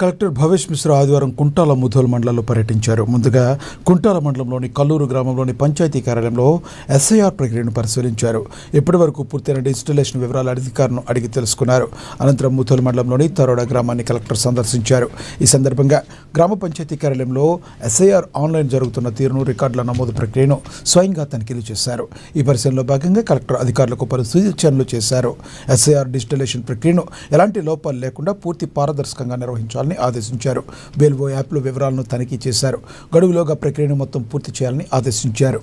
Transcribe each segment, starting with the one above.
Collector Bhavesh Mishra ఆదివారం కుంటాల ముధోల్ మండలంలో పర్యటించారు. ముందుగా కుంటాల మండలంలోని కల్లూరు గ్రామంలోని పంచాయతీ కార్యాలయంలో ఎస్ఐఆర్ ప్రక్రియను పరిశీలించారు. ఇప్పటి వరకు పూర్తయిన ఇన్స్టాలేషన్ వివరాలు అధికారులను అడిగి తెలుసుకున్నారు. అనంతరం ముధోల్ మండలంలోని తరోడా గ్రామాన్ని కలెక్టర్ సందర్శించారు. ఈ సందర్భంగా గ్రామ పంచాయతీ కార్యాలయంలో ఎస్ఐఆర్ ఆన్లైన్ జరుగుతున్న తీరును, రికార్డుల నమోదు ప్రక్రియను స్వయంగా తనిఖీలు చేశారు. ఈ పరిశీలనలో భాగంగా కలెక్టర్ అధికారులకు పలు సూచనలు చేశారు. ఎస్ఐఆర్ డిజిటలైజేషన్ ప్రక్రియను ఎలాంటి లోపాలు లేకుండా పూర్తి పారదర్శకంగా నిర్వహించాలని ఆదేశించారు. బెల్వో యాప్లో వివరాలను తనిఖీ చేశారు. గడువులోగా ప్రక్రియను మొత్తం పూర్తి చేయాలని ఆదేశించారు.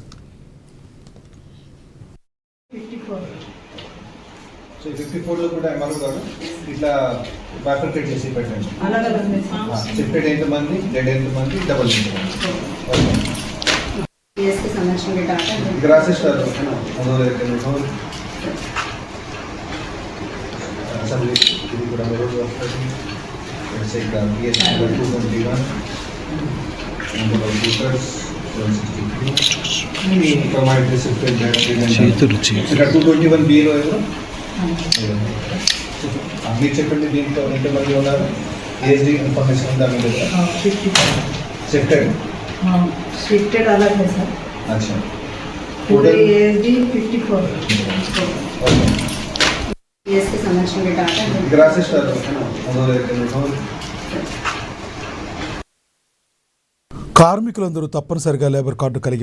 మీరు చెప్పండి, దీంట్లో ఎంతమంది ఉన్నారు? ఏజ్డి ఇన్ఫర్మేషన్ ఉందా మీ దగ్గర? షిఫ్టెడ్ అలాగే సార్. అచ్చా, టోటల్ ఏజ్డి 54. ఏజ్కి సంబంధించిన డాటా ఇక్కడ రాసేస్తారు. కార్మికులందరూ తప్పనిసరిగా లేబర్ కార్డు కలిగి